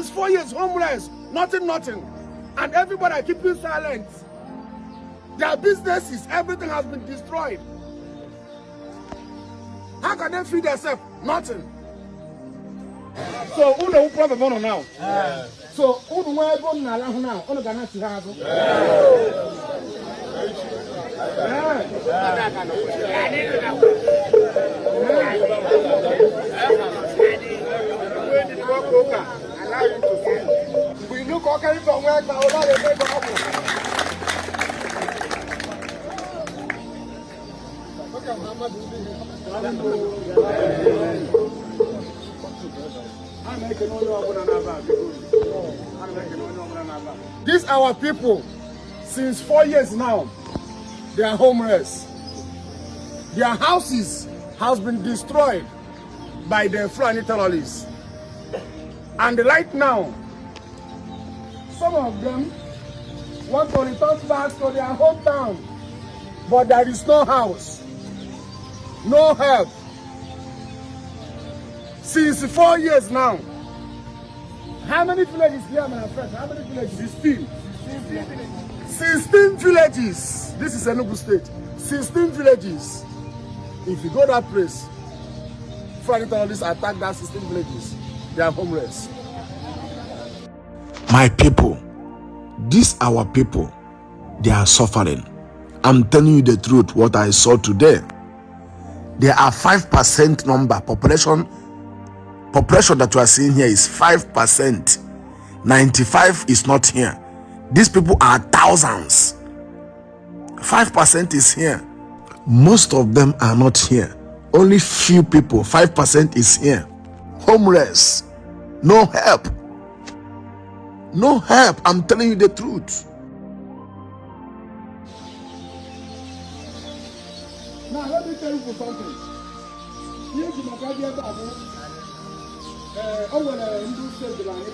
Since 4 years, homeless, nothing. And everybody are keeping silent. Their businesses, everything has been destroyed. How can they feed themselves? Nothing. So, who knows problem on now? So, who do I go now? Who do I have? We look okay from where now. These our people, since 4 years now, they are homeless. Their houses has been destroyed by the Fulani terrorists. And right now, some of them want to return back to their hometown, but there is no house, no help. Since 4 years now. How many villages here, my friend? How many villages? 16 villages. This is Enugu State. 16 villages. If you go that place, Fulani terrorists attack that 16 villages. They are homeless. My people, these our people, they are suffering. I'm telling you the truth, what I saw today. There are 5% number population that you are seeing here is 5%. 95 is not here. These people are thousands. 5% is here. Most of them are not here. Only few people, 5% is here. Homeless. No help. No help. I'm telling you the truth. Now let me tell you something. Here's my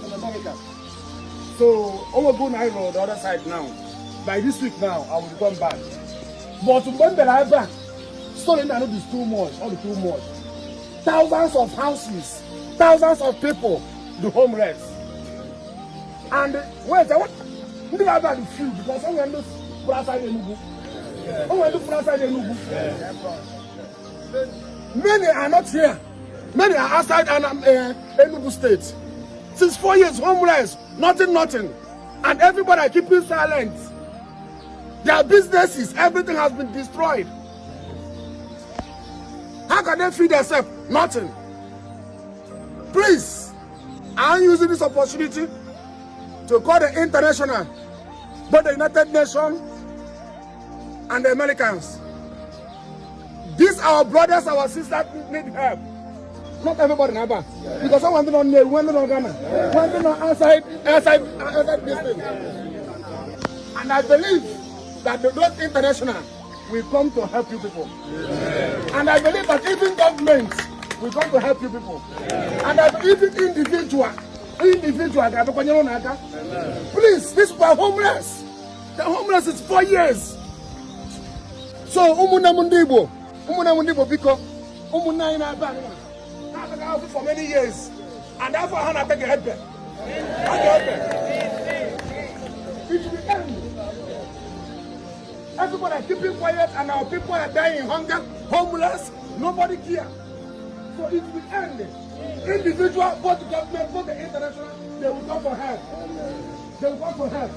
in America. So I will go Nairo the other side now. By this week now, I will come back. But when I back, stolen I know this too much, all the too much. Thousands of houses, thousands of people, the homeless. And wait, I want to have the few because I'm going to put outside Enugu. I'm going to put outside Enugu. Many are not here. Many are outside Enugu State. Since 4 years, homeless, nothing. And everybody are keeping silent. Their businesses, everything has been destroyed. How can they feed themselves? Nothing. Please, I'm using this opportunity to call the international, both the United Nations and the Americans. These our brothers, our sisters need help. Not everybody in Abba. Because someone don't know, one don't Ghana, one don't outside this thing. And I believe that those international will come to help you people. And I believe that even government will come to help you people. And I believe even individual, please, these people are homeless. The homeless is 4 years. So, because for many years, and therefore I take a help them. It will end. Everybody are keeping quiet, and our people are dying in hunger, homeless, nobody cares. So it will end. Individual, both the government, both the international, they will come for help. They will come for help.